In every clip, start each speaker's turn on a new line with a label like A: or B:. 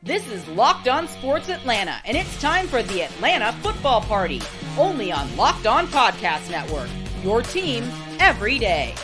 A: This is Locked On Sports Atlanta, and it's time for the Atlanta Football Party, only on Locked On Podcast Network, your team every day.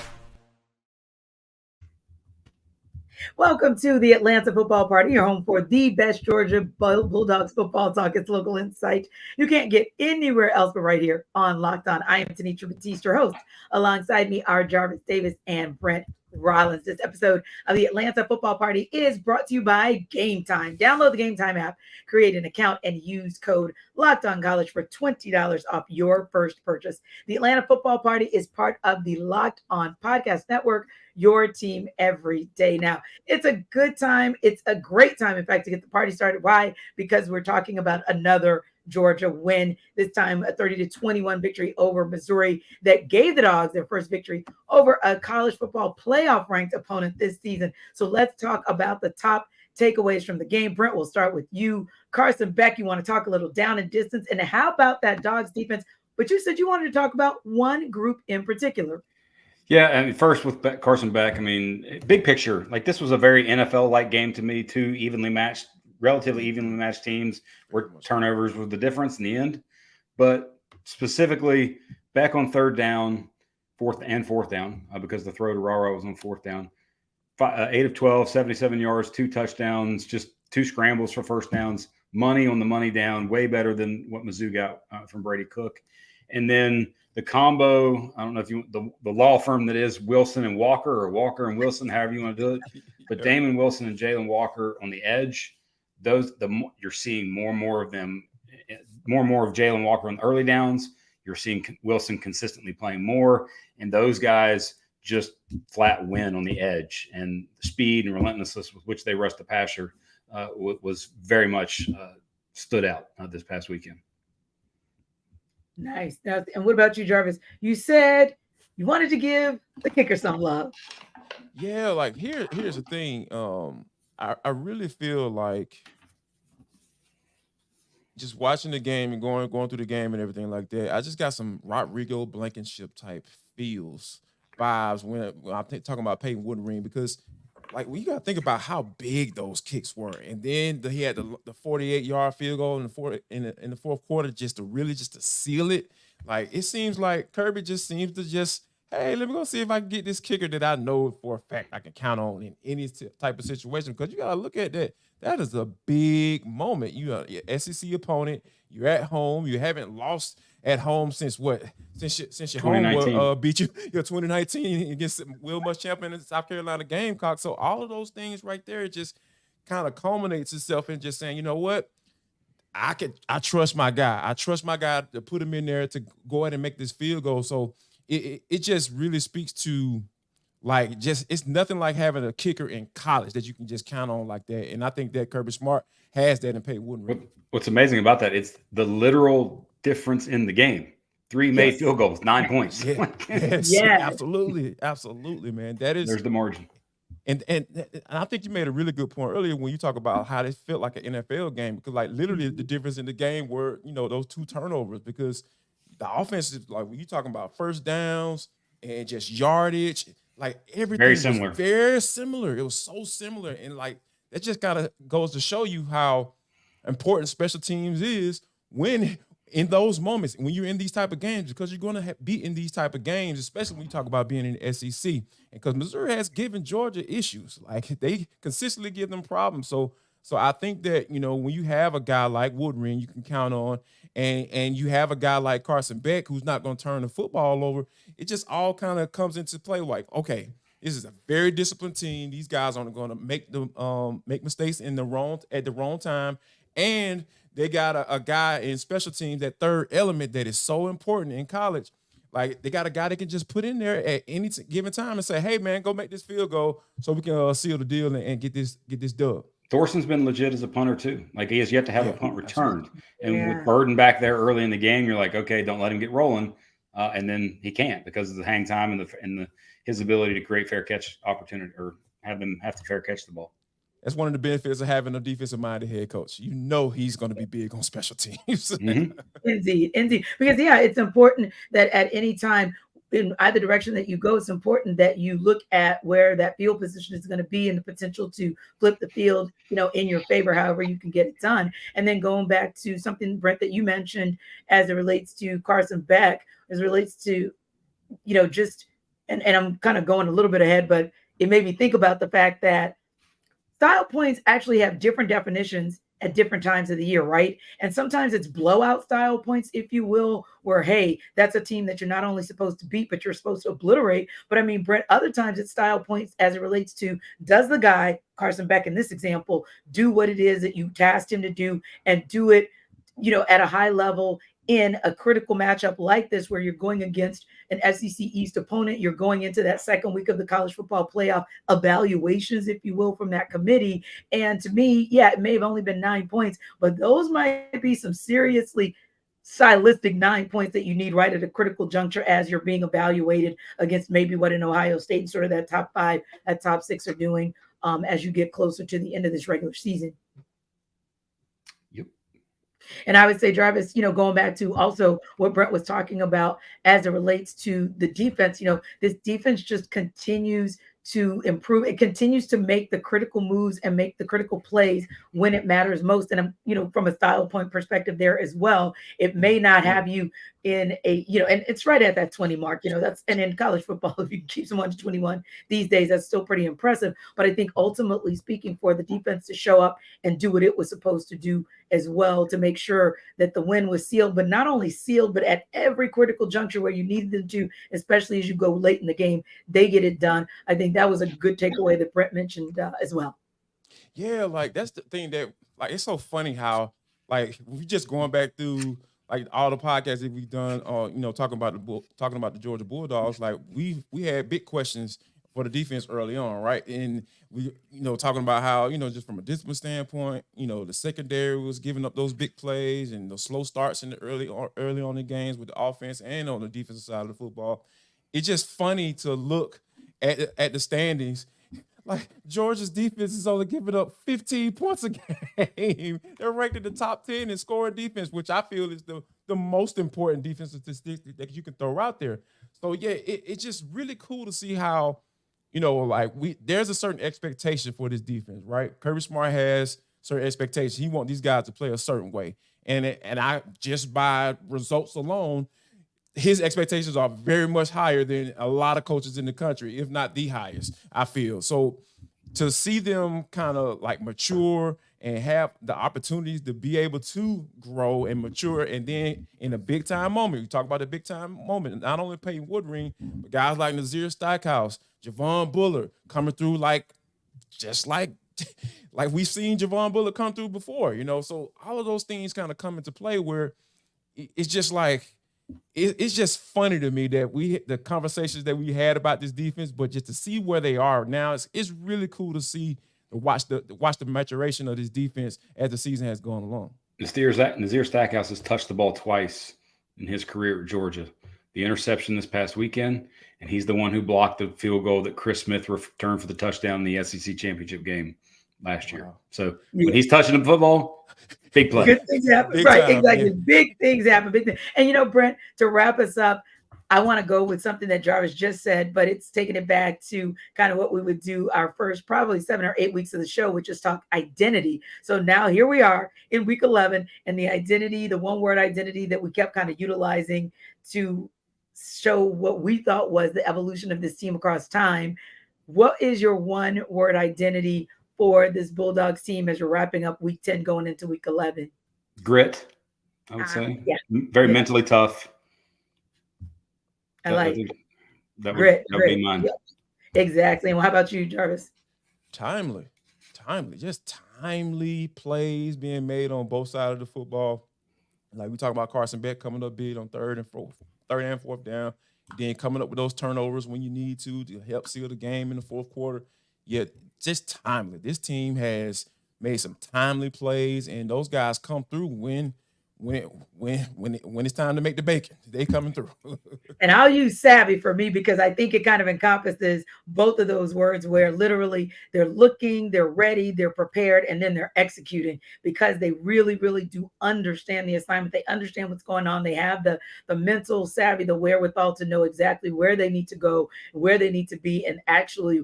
B: Welcome to the Atlanta Football Party, your home for the best Georgia Bulldogs football talk. It's local insight you can't get anywhere else but right here on Locked On. I am Tenitra Batiste, your host. Alongside me are Jarvis Davis and Brent Rollins. This episode of the Atlanta Football Party is brought to you by Game Time. Download the Game Time app, create an account, and use code LOCKEDONCollege for $20 off your first purchase. The Atlanta Football Party is part of the Locked On Podcast Network, your team every day. Now, it's a good time. It's a great time, in fact, to get the party started. Why? Because we're talking about another Georgia win, this time a 30-21 victory over Missouri that gave the Dogs their first victory over a college football playoff ranked opponent this season. So let's talk about the top takeaways from the game. Brent, we'll start with you. Carson Beck, you want to talk a little down and distance. And how about that Dogs defense? But you said you wanted to talk about one group in particular.
C: Yeah, I mean, first with Carson Beck, I mean, big picture, like this was a very NFL-like game to me, two relatively evenly matched teams where turnovers were the difference in the end. But specifically, Beck on third down, fourth down, because the throw to Rara was on fourth down. 8 of 12, 77 yards, 2 touchdowns, just 2 scrambles for first downs. Money on the money down, way better than what Mizzou got from Brady Cook. And then the combo, I don't know if the law firm that is Wilson and Walker, or Walker and Wilson, however you want to do it. But Damon Wilson and Jalen Walker on the edge, you're seeing more and more of them, more and more of Jalen Walker on the early downs. You're seeing Wilson consistently playing more, and those guys just flat win on the edge. And the speed and relentlessness with which they rushed the passer was very much stood out this past weekend.
B: Nice. Now, and what about you, Jarvis? You said you wanted to give the kicker some love.
D: Yeah, like here's the thing. I really feel like just watching the game and going through the game and everything like that, I just got some Rodrigo Blankenship type vibes when I'm talking about Peyton Woodring, because like you got to think about how big those kicks were, and then he had the 48-yard field goal in the fourth quarter just to seal it. Like it seems like Kirby just seems to hey, let me go see if I can get this kicker that I know for a fact I can count on in any type of situation. Because you got to look at that. That is a big moment. You are your SEC opponent. You're at home. You haven't lost at home since what? Since your home beat you. Your 2019 against Will Muschamp in the South Carolina Gamecock. So all of those things right there just kind of culminates itself in just saying, you know what? I trust my guy. I trust my guy to put him in there to go ahead and make this field goal. So it just really speaks to like it's nothing like having a kicker in college that you can just count on like that. And I think that Kirby Smart has that in Peyton Woodring.
C: What's amazing about that, it's the literal difference in the game. 3 made field goals, 9 points.
D: Yeah, absolutely, man.
C: There's the margin.
D: And I think you made a really good point earlier when you talk about how this felt like an NFL game, because like literally the difference in the game were, those 2 turnovers, because the offense is like when you talking about first downs and just yardage, like everything
C: very similar.
D: Was very similar. It was so similar. And like that just kind of goes to show you how important special teams is when in those moments, when you're in these type of games, because you're going to be in these type of games, especially when you talk about being in the SEC. And because Missouri has given Georgia issues, like they consistently give them problems. So I think that, when you have a guy like Woodring you can count on, and you have a guy like Carson Beck who's not going to turn the football over, it just all kind of comes into play like, okay, this is a very disciplined team. These guys aren't going to make mistakes at the wrong time. And they got a guy in special teams, that third element that is so important in college. Like they got a guy that can just put in there at any given time and say, hey, man, go make this field goal so we can seal the deal and get this dub.
C: Thorson's been legit as a punter too. Like he has yet to have a punt returned. And with Burden back there early in the game, you're like, okay, don't let him get rolling. And then he can't because of the hang time and his ability to create fair catch opportunity or have them have to fair catch the ball.
D: That's one of the benefits of having a defensive-minded head coach. He's going to be big on special teams.
B: Indeed. Because, it's important that at any time in either direction that you go, it's important that you look at where that field position is going to be and the potential to flip the field, in your favor, however you can get it done. And then going back to something, Brent, that you mentioned as it relates to Carson Beck, as it relates to, just, and I'm kind of going a little bit ahead, but it made me think about the fact that style points actually have different definitions at different times of the year, right? And sometimes it's blowout style points, if you will, where, hey, that's a team that you're not only supposed to beat, but you're supposed to obliterate. But I mean, Brent, other times it's style points as it relates to, does the guy, Carson Beck in this example, do what it is that you tasked him to do and do it, at a high level in a critical matchup like this, where you're going against an SEC East opponent, you're going into that second week of the college football playoff evaluations, if you will, from that committee. And to me, it may have only been 9 points, but those might be some seriously stylistic 9 points that you need right at a critical juncture as you're being evaluated against maybe what an Ohio State, sort of that top 5, that top 6 are doing as you get closer to the end of this regular season. And I would say, Jarvis, going back to also what Brent was talking about as it relates to the defense, this defense just continues to improve. It continues to make the critical moves and make the critical plays when it matters most. And, from a style point perspective there as well, it may not have you in a, and it's right at that 20 mark, and in college football, if you keep someone to 21 these days, that's still pretty impressive. But I think ultimately speaking, for the defense to show up and do what it was supposed to do as well, to make sure that the win was sealed, but not only sealed, but at every critical juncture where you needed them to, especially as you go late in the game, they get it done. I think that was a good takeaway that Brent mentioned as well.
D: Yeah, like that's the thing that, like, it's so funny how, like, we just going back through like all the podcasts that we've done, talking about the Georgia Bulldogs. Like we had big questions for the defense early on, right? And we, talking about how, just from a discipline standpoint, the secondary was giving up those big plays and the slow starts in the early on in games with the offense and on the defensive side of the football. It's just funny to look at the standings. Like, Georgia's defense is only giving up 15 points a game. They're ranked in the top 10 in scoring defense, which I feel is the most important defensive statistic that you can throw out there. So, yeah, it's just really cool to see how, there's a certain expectation for this defense, right? Kirby Smart has certain expectations. He wants these guys to play a certain way. And I, just by results alone, his expectations are very much higher than a lot of coaches in the country, if not the highest, I feel. So to see them kind of like mature and have the opportunities to be able to grow and mature, and then in a big time moment, we talk about the big time moment, not only Peyton Woodring, but guys like Nazir, Stackhouse, Javon, Bullard coming through like we've seen Javon Bullard come through before, So all of those things kind of come into play where it's just like, it's just funny to me that the conversations that we had about this defense, but just to see where they are now, it's really cool to see, watch the maturation of this defense as the season has gone along.
C: Nazir Stackhouse has touched the ball twice in his career at Georgia. The interception this past weekend, and he's the one who blocked the field goal that Chris Smith returned for the touchdown in the SEC championship game last year.
D: Wow.
C: So when he's touching the football, big play.
B: Good things happen.
D: Big
B: Right,
D: time,
B: exactly.
D: yeah.
B: Big things happen. Big things. And Brent, to wrap us up, I want to go with something that Jarvis just said, but it's taking it back to kind of what we would do our first probably 7 or 8 weeks of the show, which is talk identity. So now here we are in week 11, and the identity, the one-word identity that we kept kind of utilizing to show what we thought was the evolution of this team across time. What is your one-word identity for this Bulldogs team as you're wrapping up week 10 going into week 11?
C: Grit, I would say.
B: Yeah.
C: Very mentally tough.
B: I like
C: that
B: grit.
C: would be mine.
B: Yep. Exactly. And how about you, Jarvis?
D: Timely, just timely plays being made on both sides of the football. Like we talk about Carson Beck coming up big on third and fourth down, then coming up with those turnovers when you need to help seal the game in the fourth quarter. Yeah, just timely. This team has made some timely plays, and those guys come through when when it's time to make the bacon, they coming through.
B: And I'll use savvy for me because I think it kind of encompasses both of those words where literally they're looking, they're ready, they're prepared, and then they're executing because they really, really do understand the assignment. They understand what's going on. They have the mental savvy, the wherewithal to know exactly where they need to go, where they need to be, and actually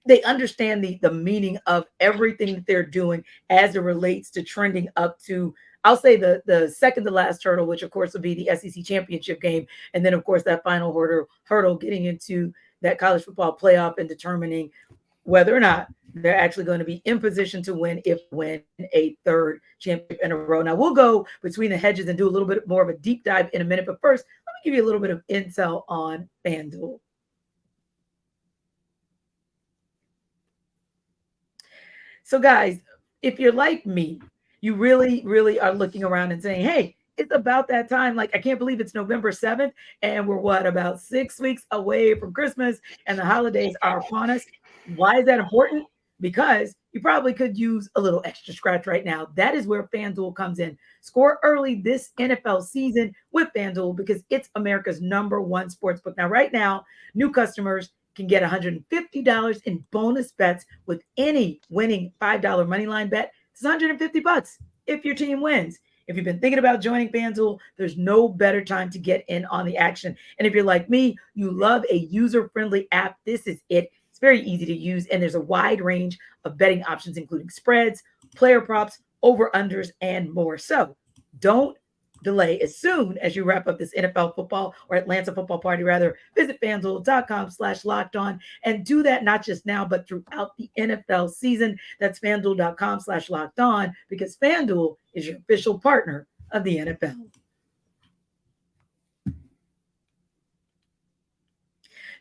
B: they understand the meaning of everything that they're doing as it relates to trending up to, I'll say the second to last hurdle, which of course will be the SEC championship game. And then of course that final hurdle getting into that college football playoff and determining whether or not they're actually going to be in position to win a third championship in a row. Now we'll go between the hedges and do a little bit more of a deep dive in a minute. But first, let me give you a little bit of intel on FanDuel. So guys, if you're like me, you really, really are looking around and saying, hey, it's about that time. Like, I can't believe it's November 7th and we're about 6 weeks away from Christmas and the holidays are upon us. Why is that important? Because you probably could use a little extra scratch right now. That is where FanDuel comes in. Score early this NFL season with FanDuel because it's America's #1 sportsbook. Now, right now, new customers can get $150 in bonus bets with any winning $5 moneyline bet. It's $150 if your team wins. If you've been thinking about joining FanDuel, there's no better time to get in on the action. And if you're like me, you love a user-friendly app, this is it. It's very easy to use, and there's a wide range of betting options, including spreads, player props, over-unders, and more. So don't delay. As soon as you wrap up this NFL football or Atlanta football party, rather, visit FanDuel.com/lockedon and do that not just now, but throughout the NFL season. That's FanDuel.com/lockedon because FanDuel is your official partner of the NFL.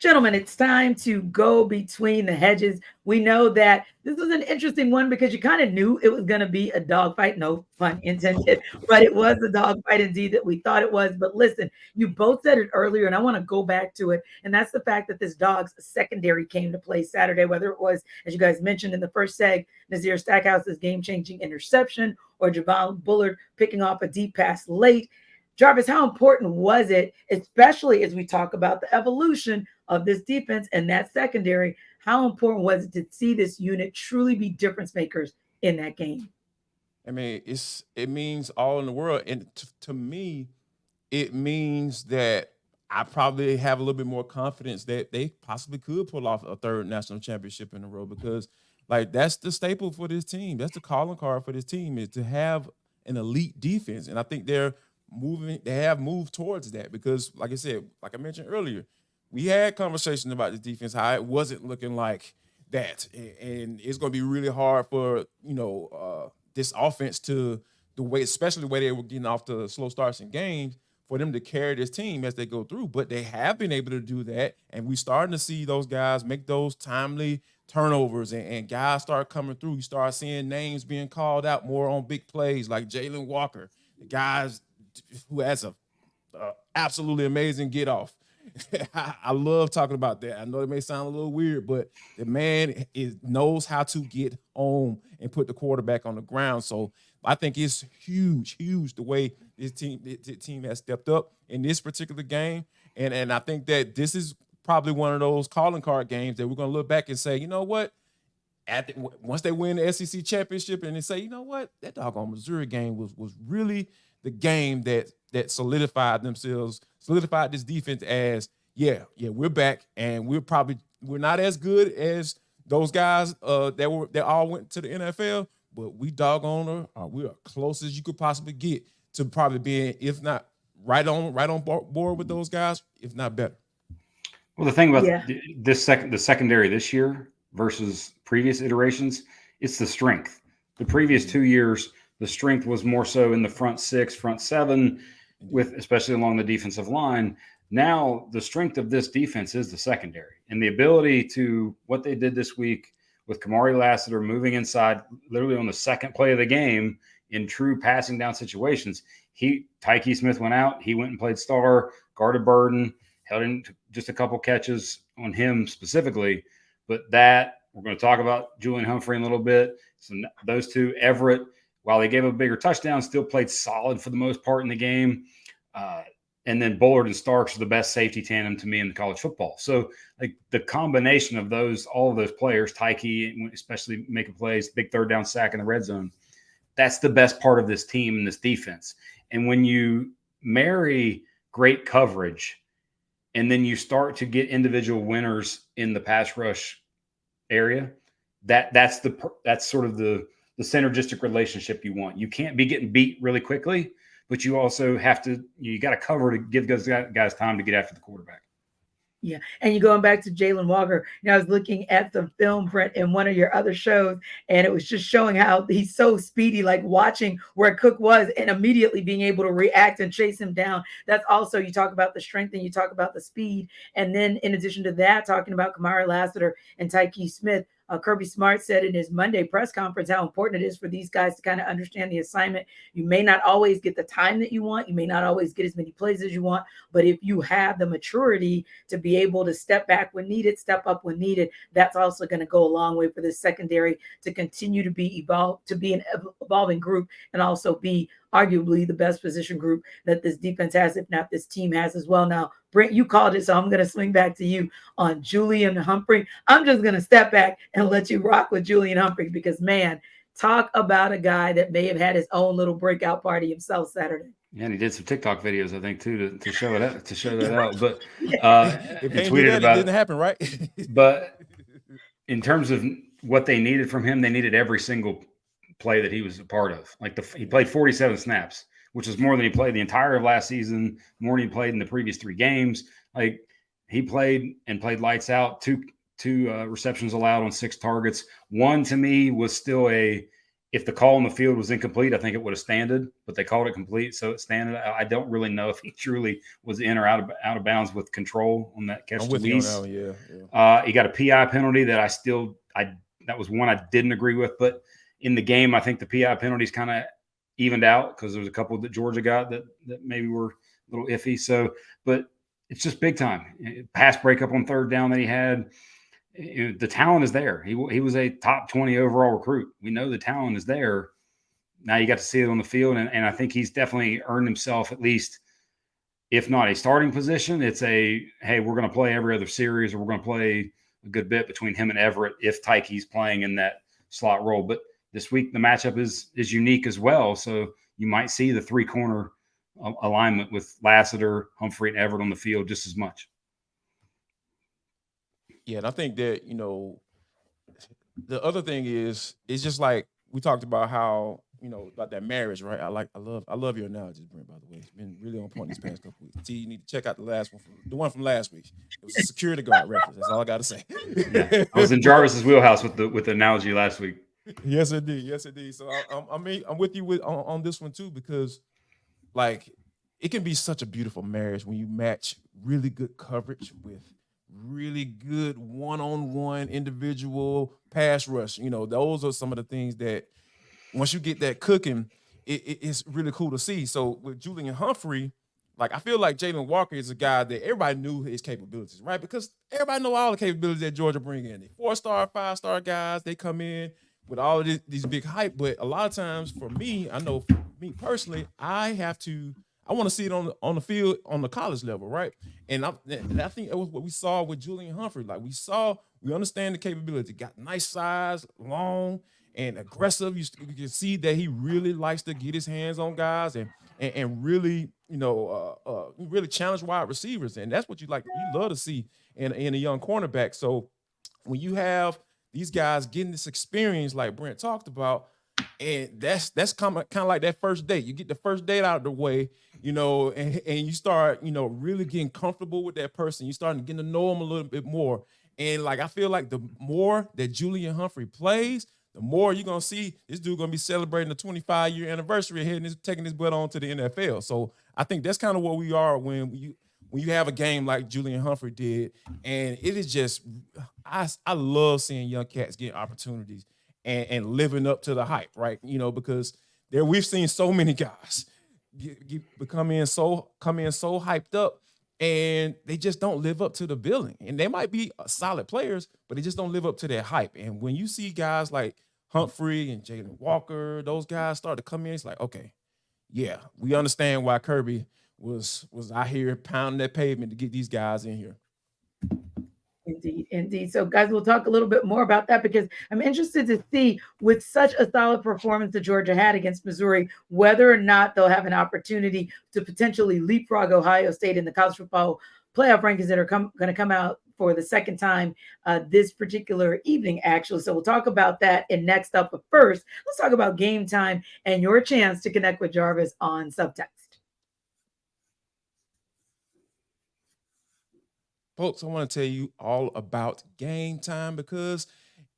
B: Gentlemen, it's time to go between the hedges. We know that this was an interesting one because you kind of knew it was going to be a dogfight, no pun intended, but it was a dogfight indeed that we thought it was. But listen, you both said it earlier, and I want to go back to it. And that's the fact that this Dogs secondary came to play Saturday, whether it was, as you guys mentioned in the first seg, Nazir Stackhouse's game-changing interception or Javon Bullard picking off a deep pass late. Jarvis, how important was it, especially as we talk about the evolution of this defense and that secondary? How important was it to see this unit truly be difference makers in that game?
D: I mean, it means all in the world, and to me, it means that I probably have a little bit more confidence that they possibly could pull off a third national championship in a row because, like, that's the staple for this team. That's the calling card for this team is to have an elite defense, and I think they have moved towards that because, like I said, like I mentioned earlier, we had conversations about the defense, how it wasn't looking like that. And it's going to be really hard for, this offense to the way, especially the way they were getting off the slow starts in games, for them to carry this team as they go through. But they have been able to do that. And we starting to see those guys make those timely turnovers and guys start coming through. You start seeing names being called out more on big plays like Jalen Walker, the guys who has a absolutely amazing get off. I love talking about that. I know it may sound a little weird, but the man knows how to get home and put the quarterback on the ground. So I think it's huge the way this team has stepped up in this particular game. And I think that this is probably one of those calling card games that we're going to look back and say, you know what? Once they win the SEC championship and they say, you know what? That doggone Missouri game was really the game that solidified this defense as, we're back, and we're not as good as those guys that all went to the NFL, but we doggone are we are close as you could possibly get to probably being, if not right on board with those guys, if not better.
C: Well, the thing about the secondary this year versus previous iterations, it's the strength. The previous 2 years, the strength was more so in the front six, front seven, with especially along the defensive line. Now the strength of this defense is the secondary and the ability to what they did this week with Kamari Lassiter moving inside literally on the second play of the game in true passing down situations. Tyke Smith went out. He went and played star, guarded Burden, held in just a couple catches on him specifically. But that we're going to talk about Julian Humphrey in a little bit. So those two, Everett, while they gave up a bigger touchdown, still played solid for the most part in the game. And then Bullard and Starks are the best safety tandem to me in the college football. So like the combination of all of those players, Tyke, especially making plays, big third down sack in the red zone, that's the best part of this team and this defense. And when you marry great coverage and then you start to get individual winners in the pass rush area, that's sort of the synergistic relationship you want. You can't be getting beat really quickly, but you also have to, you got to cover to give those guys time to get after the quarterback.
B: Yeah. And you're going back to Jalen Walker. I was looking at the film, Brent, in one of your other shows, and it was just showing how he's so speedy, like watching where Cook was and immediately being able to react and chase him down. That's also, you talk about the strength and you talk about the speed. And then in addition to that, talking about Kamari Lassiter and Tyke Smith, Kirby Smart said in his Monday press conference how important it is for these guys to kind of understand the assignment. You may not always get the time that you want. You may not always get as many plays as you want. But if you have the maturity to be able to step back when needed, step up when needed, that's also going to go a long way for this secondary to continue to be an evolving group and also be arguably the best position group that this defense has, if not this team has as well. Now, Brent, you called it, so I'm going to swing back to you on Julian Humphrey. I'm just going to step back and let you rock with Julian Humphrey because, man, talk about a guy that may have had his own little breakout party himself Saturday.
C: Yeah, and he did some TikTok videos, I think, too, to show that out. But
D: if they tweeted about it, didn't happen, right?
C: But in terms of what they needed from him, they needed every single play that he was a part of. Like he played 47 snaps, which is more than he played the entire of last season, more than he played in the previous 3 games. Like he played lights out, two receptions allowed on 6 targets. One to me was still if the call on the field was incomplete, I think it would have standed, but they called it complete. So it standed. I don't really know if he truly was in or out of bounds with control on that catch.
D: I'm with you on that one, yeah.
C: He got a PI penalty that that was one I didn't agree with, but in the game, I think the PI penalties kind of evened out because there was a couple that Georgia got that maybe were a little iffy. So, but it's just big time. Pass breakup on third down that he had. The talent is there. He was a top 20 overall recruit. We know the talent is there. Now you got to see it on the field, and I think he's definitely earned himself at least, if not a starting position, it's hey, we're going to play every other series, or we're going to play a good bit between him and Everett if Tyke's playing in that slot role. But this week the matchup is unique as well, so you might see the 3-corner alignment with Lassiter, Humphrey, and Everett on the field just as much.
D: Yeah, and I think that, the other thing is, it's just like we talked about how, about that marriage, right? I love your analogies, Brent, by the way. It's been really on point these past couple weeks. T, you need to check out the one from last week. It was a security guard reference. That's all I got to say.
C: Yeah, I was in Jarvis's wheelhouse with the analogy last week.
D: Yes, indeed. So I'm with you on this one too, because like it can be such a beautiful marriage when you match really good coverage with really good one-on-one individual pass rush. Those are some of the things that once you get that cooking, it's really cool to see. So with Julian Humphrey, like I feel like Jalen Walker is a guy that everybody knew his capabilities, right? Because everybody know all the capabilities that Georgia bring in. The 4-star, 5-star guys, they come in with all of these big hype. But a lot of times for me, I know for me personally, I want to see it on the field on the college level, right? And I think it was what we saw with Julian Humphrey. Like we understand the capability. Got nice size, long and aggressive. You can see that he really likes to get his hands on guys and really, really challenge wide receivers. And that's what you love to see in a young cornerback. So when you have these guys getting this experience like Brent talked about, and that's kind of like that first date. You get the first date out of the way, and you start, really getting comfortable with that person. You starting to get to know them a little bit more. And like I feel like the more that Julian Humphrey plays, the more you're gonna see this dude gonna be celebrating the 25-year anniversary and taking his butt on to the NFL. So I think that's kind of where we are when you have a game like Julian Humphrey did, and it is just I love seeing young cats get opportunities and living up to the hype, right? Because we've seen so many guys come in so hyped up, and they just don't live up to the billing. And they might be solid players, but they just don't live up to that hype. And when you see guys like Humphrey and Jalen Walker, those guys started to come in. It's like, okay, yeah, we understand why Kirby was out here pounding that pavement to get these guys in here.
B: Indeed, indeed. So, guys, we'll talk a little bit more about that because I'm interested to see, with such a solid performance that Georgia had against Missouri, whether or not they'll have an opportunity to potentially leapfrog Ohio State in the college football playoff rankings that are going to come out for the second time this particular evening, actually. So we'll talk about that. And next up, but first, let's talk about game time and your chance to connect with Jarvis on Subtext.
D: Folks, I want to tell you all about Game Time because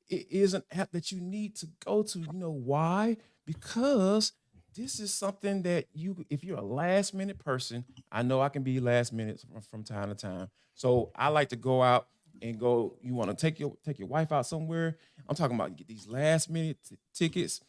D: it is an app that you need to go to. You know why? Because this is something that if you're a last minute person, I know I can be last minute from time to time. So I like to go out and go. You want to take your wife out somewhere? I'm talking about get these last minute tickets.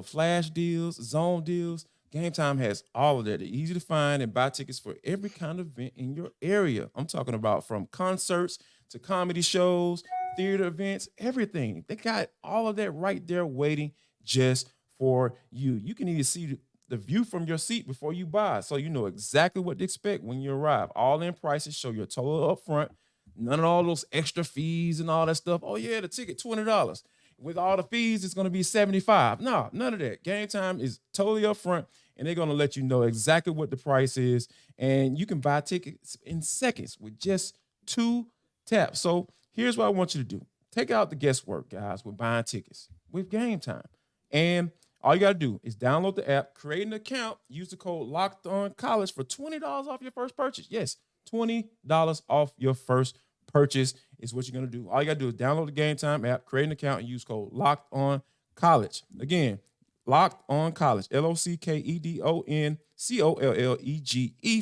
D: Flash deals, zone deals. Game Time has all of that. They're easy to find and buy tickets for every kind of event in your area. I'm talking about from concerts to comedy shows, theater events, everything. They got all of that right there waiting just for you. You can even see the view from your seat before you buy, so you know exactly what to expect when you arrive. All in prices show your total up front. None of all those extra fees and all that stuff. Oh, yeah, the ticket, $20. With all the fees, it's going to be $75. No, none of that. Game Time is totally upfront, and they're going to let you know exactly what the price is, and you can buy tickets in seconds with just 2 taps. So here's what I want you to do. Take out the guesswork, guys, with buying tickets with Game Time. And all you got to do is download the app, create an account, use the code LOCKEDONCollege for $20 off your first purchase. Yes, $20 off your first purchase is what you're going to do. All you got to do is download the Game Time app, create an account, and use code LOCKEDONCollege. Again, Locked On College, LOCKEDONCOLLEGE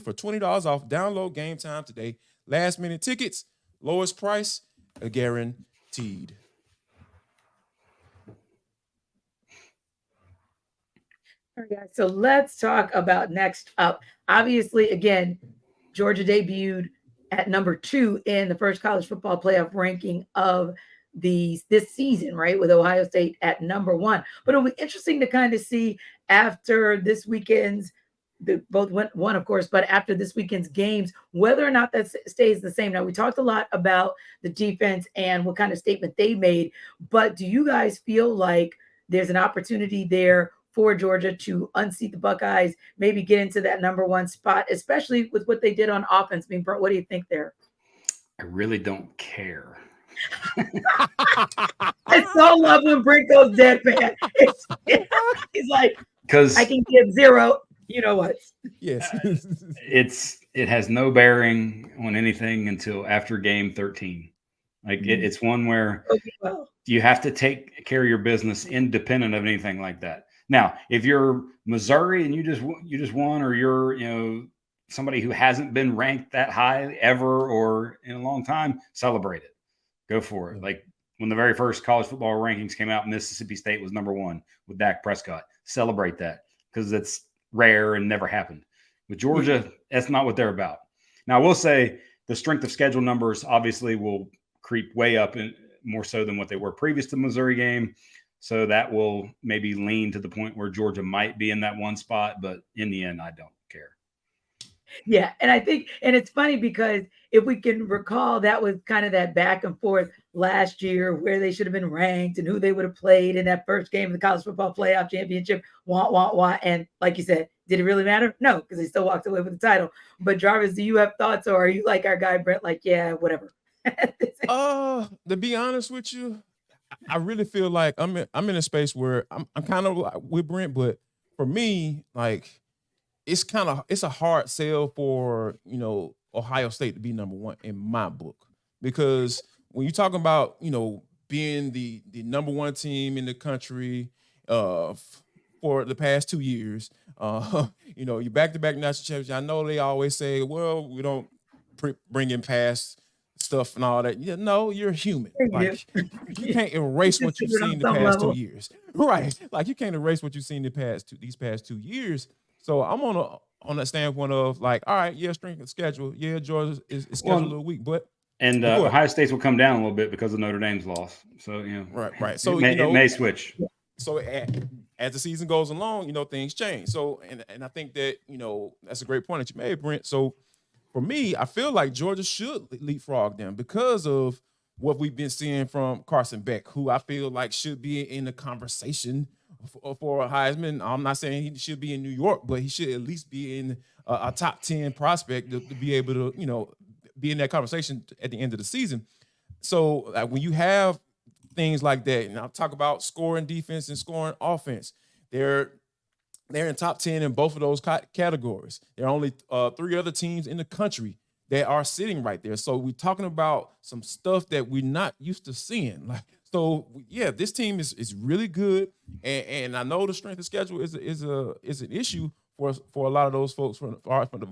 D: for $20 off. Download Game Time today. Last minute tickets, lowest price, guaranteed.
B: All right, guys. So let's talk about next up. Obviously, again, Georgia debuted at number 2 in the first college football playoff ranking of this season, right? With Ohio State at number 1. But it'll be interesting to kind of see after this weekend's, both went 1, of course, but after this weekend's games, whether or not that stays the same. Now, we talked a lot about the defense and what kind of statement they made, but do you guys feel like there's an opportunity there for Georgia to unseat the Buckeyes, maybe get into that number 1 spot, especially with what they did on offense? I mean, Brent, what do you think there?
C: I really don't care.
B: I so love when Brent goes deadpan. He's like, because I can give 0. You know what?
D: Yes.
C: It has no bearing on anything until after game 13. Like it's one where you have to take care of your business independent of anything like that. Now, if you're Missouri and you just won, or you're somebody who hasn't been ranked that high ever or in a long time, celebrate it. Go for it. Like when the very first college football rankings came out, Mississippi State was number 1 with Dak Prescott. Celebrate that because it's rare and never happened. With Georgia, that's not what they're about. Now, I will say the strength of schedule numbers obviously will creep way up, and more so than what they were previous to the Missouri game. So that will maybe lean to the point where Georgia might be in that 1 spot. But in the end, I don't care.
B: Yeah. And I think, and it's funny because if we can recall, that was kind of that back and forth last year where they should have been ranked and who they would have played in that first game of the college football playoff championship. And like you said, did it really matter? No, because they still walked away with the title. But Jarvis, do you have thoughts, or are you like our guy Brent, like, yeah, whatever?
D: To be honest with you, I really feel like I'm in a space where I'm kind of like with Brent, but for me, like it's a hard sell for Ohio State to be number 1 in my book, because when you're talking about being the number 1 team in the country for the past 2 years, you back-to-back national champions. I know they always say, well, we don't bring in past stuff and all that. Yeah, no, you're human. Like you can't erase what you've seen the past 2 years, right? Like you can't erase what you've seen these past 2 years. So I'm on that standpoint of like, all right, yeah, strength of schedule, yeah, Georgia is scheduled a little weak, but
C: Ohio State's will come down a little bit because of Notre Dame's loss. So
D: right. So
C: it may switch.
D: So as the season goes along, things change. So, and I think that, that's a great point that you made, Brent. So for me, I feel like Georgia should leapfrog them because of what we've been seeing from Carson Beck, who I feel like should be in the conversation for a Heisman. I'm not saying he should be in New York, but he should at least be in a top 10 prospect to be able to, be in that conversation at the end of the season. So when you have things like that, and I'll talk about scoring defense and scoring offense, they're in top 10 in both of those categories. There are only 3 other teams in the country that are sitting right there. So we're talking about some stuff that we're not used to seeing. So yeah, this team is really good, and I know the strength of schedule is an issue for a lot of those folks from the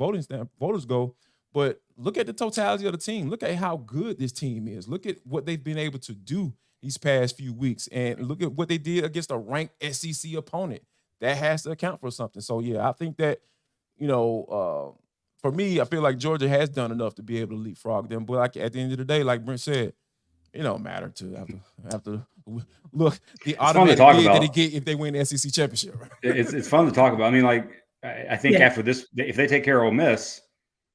D: voters go. But look at the totality of the team. Look at how good this team is. Look at what they've been able to do these past few weeks, and look at what they did against a ranked SEC opponent. That has to account for something. So yeah, I think that for me, I feel like Georgia has done enough to be able to leapfrog them. But like at the end of the day, like Brent said, it don't matter to have to look the automatic bid that they get if they win the SEC championship.
C: It's fun to talk about. I mean, like I think after this, if they take care of Ole Miss,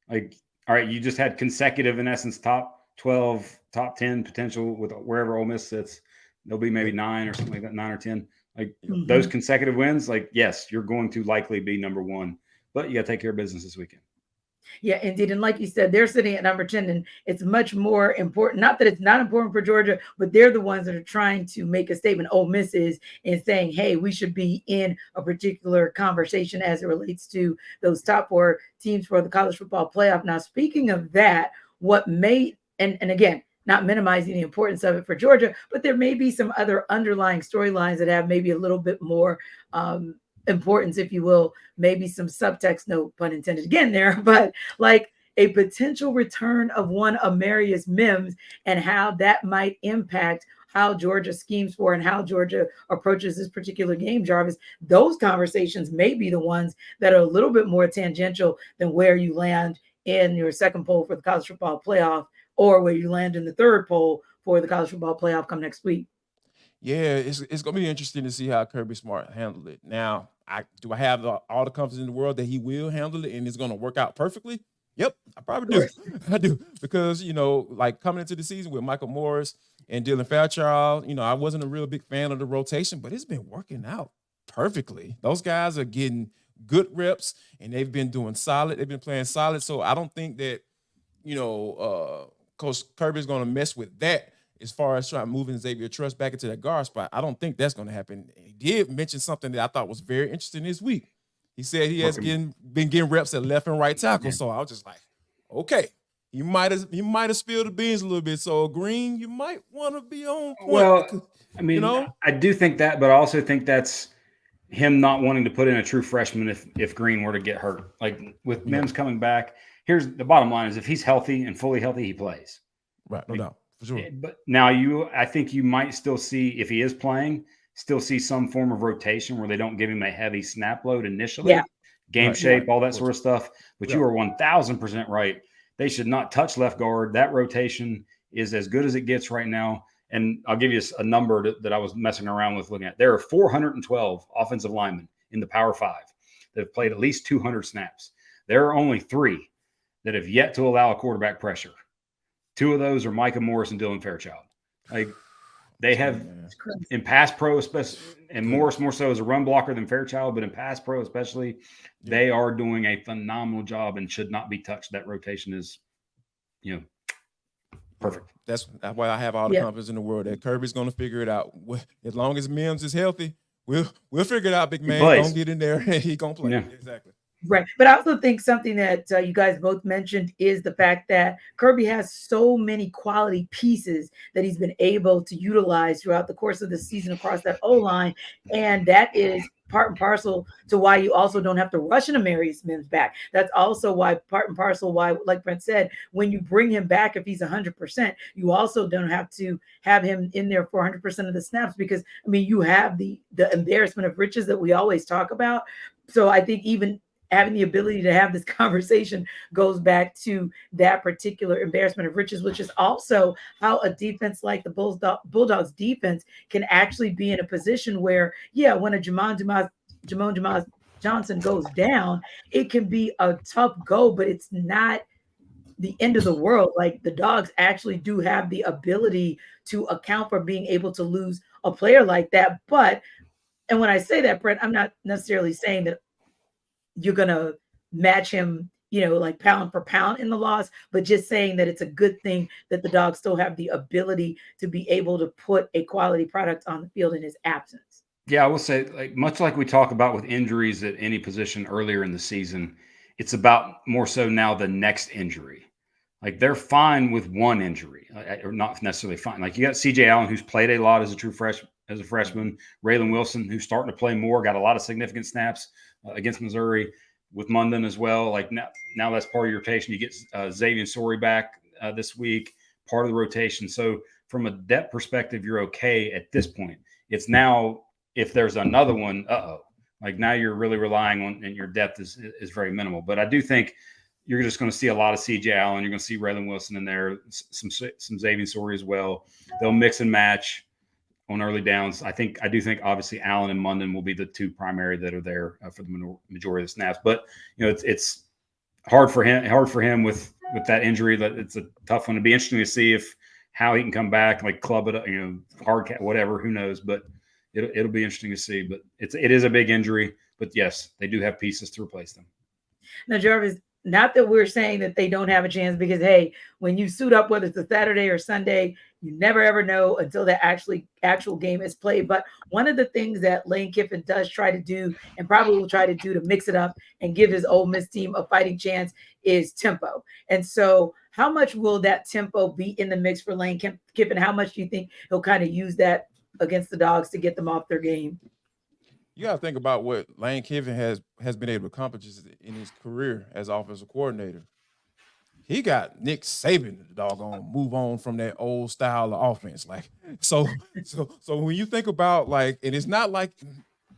C: like all right, you just had consecutive, in essence, top 12, top 10 potential with wherever Ole Miss sits. There'll be maybe 9 or something like that, 9 or 10. Like those consecutive wins, like yes, you're going to likely be number 1, but you got to take care of business this weekend.
B: Yeah, indeed. And like you said, they're sitting at number 10, and it's much more important. Not that it's not important for Georgia, but they're the ones that are trying to make a statement. Ole Miss is in saying, hey, we should be in a particular conversation as it relates to those top 4 teams for the college football playoff. Now, speaking of that, what made, and again, not minimizing the importance of it for Georgia, but there may be some other underlying storylines that have maybe a little bit more importance, if you will, maybe some subtext, no pun intended again there, but like a potential return of one Amarius Mims and how that might impact how Georgia schemes for and how Georgia approaches this particular game, Jarvis. Those conversations may be the ones that are a little bit more tangential than where you land in your second poll for the college football playoff or where you land in the third poll for the college football playoff come next week.
D: Yeah, it's going to be interesting to see how Kirby Smart handled it. Now, I have all the confidence in the world that he will handle it and it's going to work out perfectly? Yep, I probably do. I do. Because, like coming into the season with Michael Morris and Dylan Fairchild, I wasn't a real big fan of the rotation, but it's been working out perfectly. Those guys are getting good reps and they've been doing solid. They've been playing solid. So I don't think that, Coach Kirby is going to mess with that. As far as trying to move Xavier Truss back into that guard spot, I don't think that's going to happen. He did mention something that I thought was very interesting this week. He said he has been getting reps at left and right tackle. Yeah. So I was just like, okay, you might have spilled the beans a little bit. So Green, you might want to be on point.
C: Well, because, I mean, I do think that, but I also think that's him not wanting to put in a true freshman if Green were to get hurt. Like with Mims coming back, here's the bottom line: is if he's healthy and fully healthy, he plays.
D: Right, no doubt. For sure.
C: But now I think you might still see, if he is playing, some form of rotation where they don't give him a heavy snap load initially, game shape, all that sort of stuff. But you are 1,000% right. They should not touch left guard. That rotation is as good as it gets right now. And I'll give you a number that I was messing around with looking at. There are 412 offensive linemen in the Power 5 that have played at least 200 snaps. There are only 3 that have yet to allow a quarterback pressure. 2 of those are Micah Morris and Dylan Fairchild. Like they have in pass pro, especially, and Morris more so as a run blocker than Fairchild, but in pass pro especially, they are doing a phenomenal job and should not be touched. That rotation is, perfect.
D: That's why I have all the confidence in the world that Kirby's going to figure it out. As long as Mims is healthy, we'll figure it out, big man. Don't get in there and he's going to play. Yeah. Exactly.
B: Right. But I also think something that you guys both mentioned is the fact that Kirby has so many quality pieces that he's been able to utilize throughout the course of the season across that O-line. And that is part and parcel to why you also don't have to rush an Amarius Mims back. That's also why part and parcel why, like Brent said, when you bring him back, if he's 100%, you also don't have to have him in there for 100% of the snaps because, I mean, you have the embarrassment of riches that we always talk about. So I think even having the ability to have this conversation goes back to that particular embarrassment of riches, which is also how a defense like the Bulldogs defense can actually be in a position where, yeah, when a Jamon Dumas Johnson goes down, it can be a tough go, but it's not the end of the world. Like, the Dogs actually do have the ability to account for being able to lose a player like that. But, and when I say that, Brent, I'm not necessarily saying that you're going to match him, like pound for pound in the loss, but just saying that it's a good thing that the Dogs still have the ability to be able to put a quality product on the field in his absence.
C: Yeah, I will say, like, much like we talk about with injuries at any position earlier in the season, it's about more so now the next injury. Like, they're fine with one injury, or not necessarily fine. Like, you got C.J. Allen, who's played a lot as a freshman. Raylan Wilson, who's starting to play more, got a lot of significant snaps against Missouri, with Munden as well. Like, now that's part of your rotation. You get Xavier Sorey back this week, part of the rotation. So from a depth perspective, you're okay at this point. It's now, if there's another one, like, now you're really relying on, and your depth is very minimal. But I do think you're just going to see a lot of C.J. Allen. You're going to see Raylan Wilson in there, some Xavier Sorey as well. They'll mix and match on early downs. I do think obviously Allen and Munden will be the two primary that are there for the majority of the snaps. But it's hard for him with that injury. That it's a tough one. It'd be interesting to see how he can come back, like club it, hard cat, whatever. Who knows? But it'll be interesting to see. But it is a big injury. But yes, they do have pieces to replace them.
B: Now, Jarvis, not that we're saying that they don't have a chance, because, hey, when you suit up, whether it's a Saturday or Sunday, you never ever know until the actual game is played. But one of the things that Lane Kiffin does try to do, and probably will try to do to mix it up and give his Ole Miss team a fighting chance, is tempo. And so how much will that tempo be in the mix for Lane Kiffin? How much do you think he'll kind of use that against the Dogs to get them off their game?
D: You got to think about what Lane Kiffin has been able to accomplish in his career as offensive coordinator. He got Nick Saban to doggone move on from that old style of offense. Like, so when you think about, like, and it's not like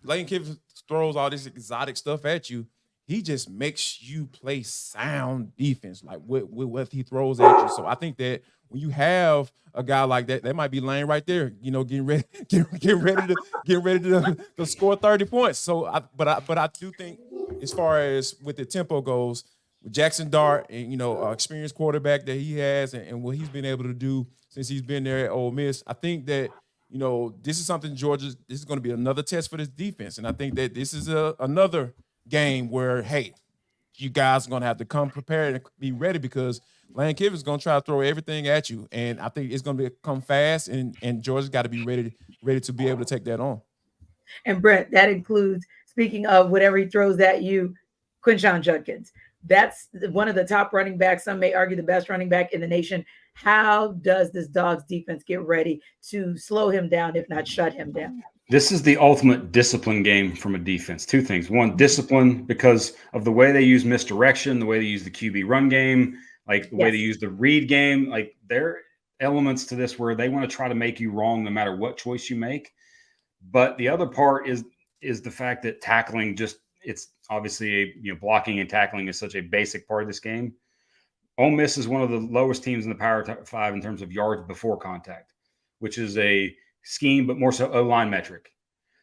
D: Lane Kiffin throws all this exotic stuff at you. He just makes you play sound defense, like with what he throws at you. So I think that when you have a guy like that might be Lane right there, getting ready to score 30 points. So, but I do think, as far as with the tempo goes, with Jackson Dart and experienced quarterback that he has, and what he's been able to do since he's been there at Ole Miss, I think that this is something this is going to be another test for this defense, and I think that this is another game where, hey, you guys are going to have to come prepared and be ready, because Lane Kiffin is going to try to throw everything at you, and I think it's going to come fast, and Georgia's got to be ready to be able to take that on.
B: And Brent, that includes, speaking of whatever he throws at you, Quinshon Judkins. That's one of the top running backs. Some may argue the best running back in the nation. How does this Dogs defense get ready to slow him down, if not shut him down?
C: This is the ultimate discipline game from a defense. Two things. One, discipline because of the way they use misdirection, the way they use the QB run game, like the way they use the read game. Like, there are elements to this where they want to try to make you wrong no matter what choice you make. But the other part is the fact that tackling it's obviously blocking and tackling is such a basic part of this game. Ole Miss is one of the lowest teams in the Power 5 in terms of yards before contact, which is a scheme, but more so O-line metric.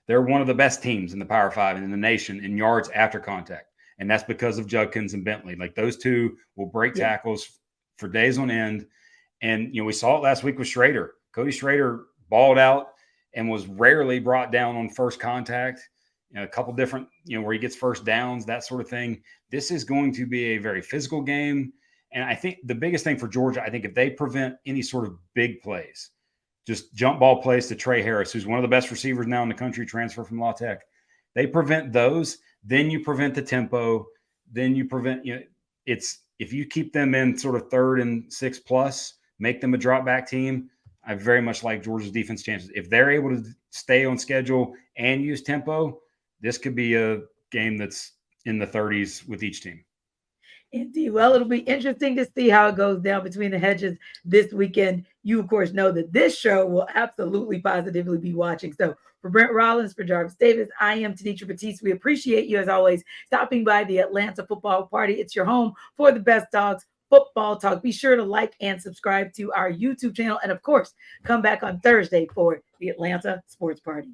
C: They're one of the best teams in the Power 5 and in the nation in yards after contact. And that's because of Judkins and Bentley. Like, those two will break tackles for days on end. And, we saw it last week with Schrader. Cody Schrader balled out and was rarely brought down on first contact. A couple different, where he gets first downs, that sort of thing. This is going to be a very physical game. And I think the biggest thing for Georgia, I think if they prevent any sort of big plays, just jump ball plays to Trey Harris, who's one of the best receivers now in the country, transfer from La Tech. They prevent those, then you prevent the tempo, then you prevent, it's, if you keep them in sort of 3rd and 6 plus, make them a drop back team, I very much like Georgia's defense chances. If they're able to stay on schedule and use tempo, this could be a game that's in the 30s with each team.
B: Indeed. Well, it'll be interesting to see how it goes down between the hedges this weekend. You, of course, know that this show will absolutely positively be watching. So for Brent Rollins, for Jarvis Davis, I am Tenitra Batiste. We appreciate you, as always, stopping by the Atlanta Football Party. It's your home for the best dogs football talk. Be sure to like and subscribe to our YouTube channel. And, of course, come back on Thursday for the Atlanta Sports Party.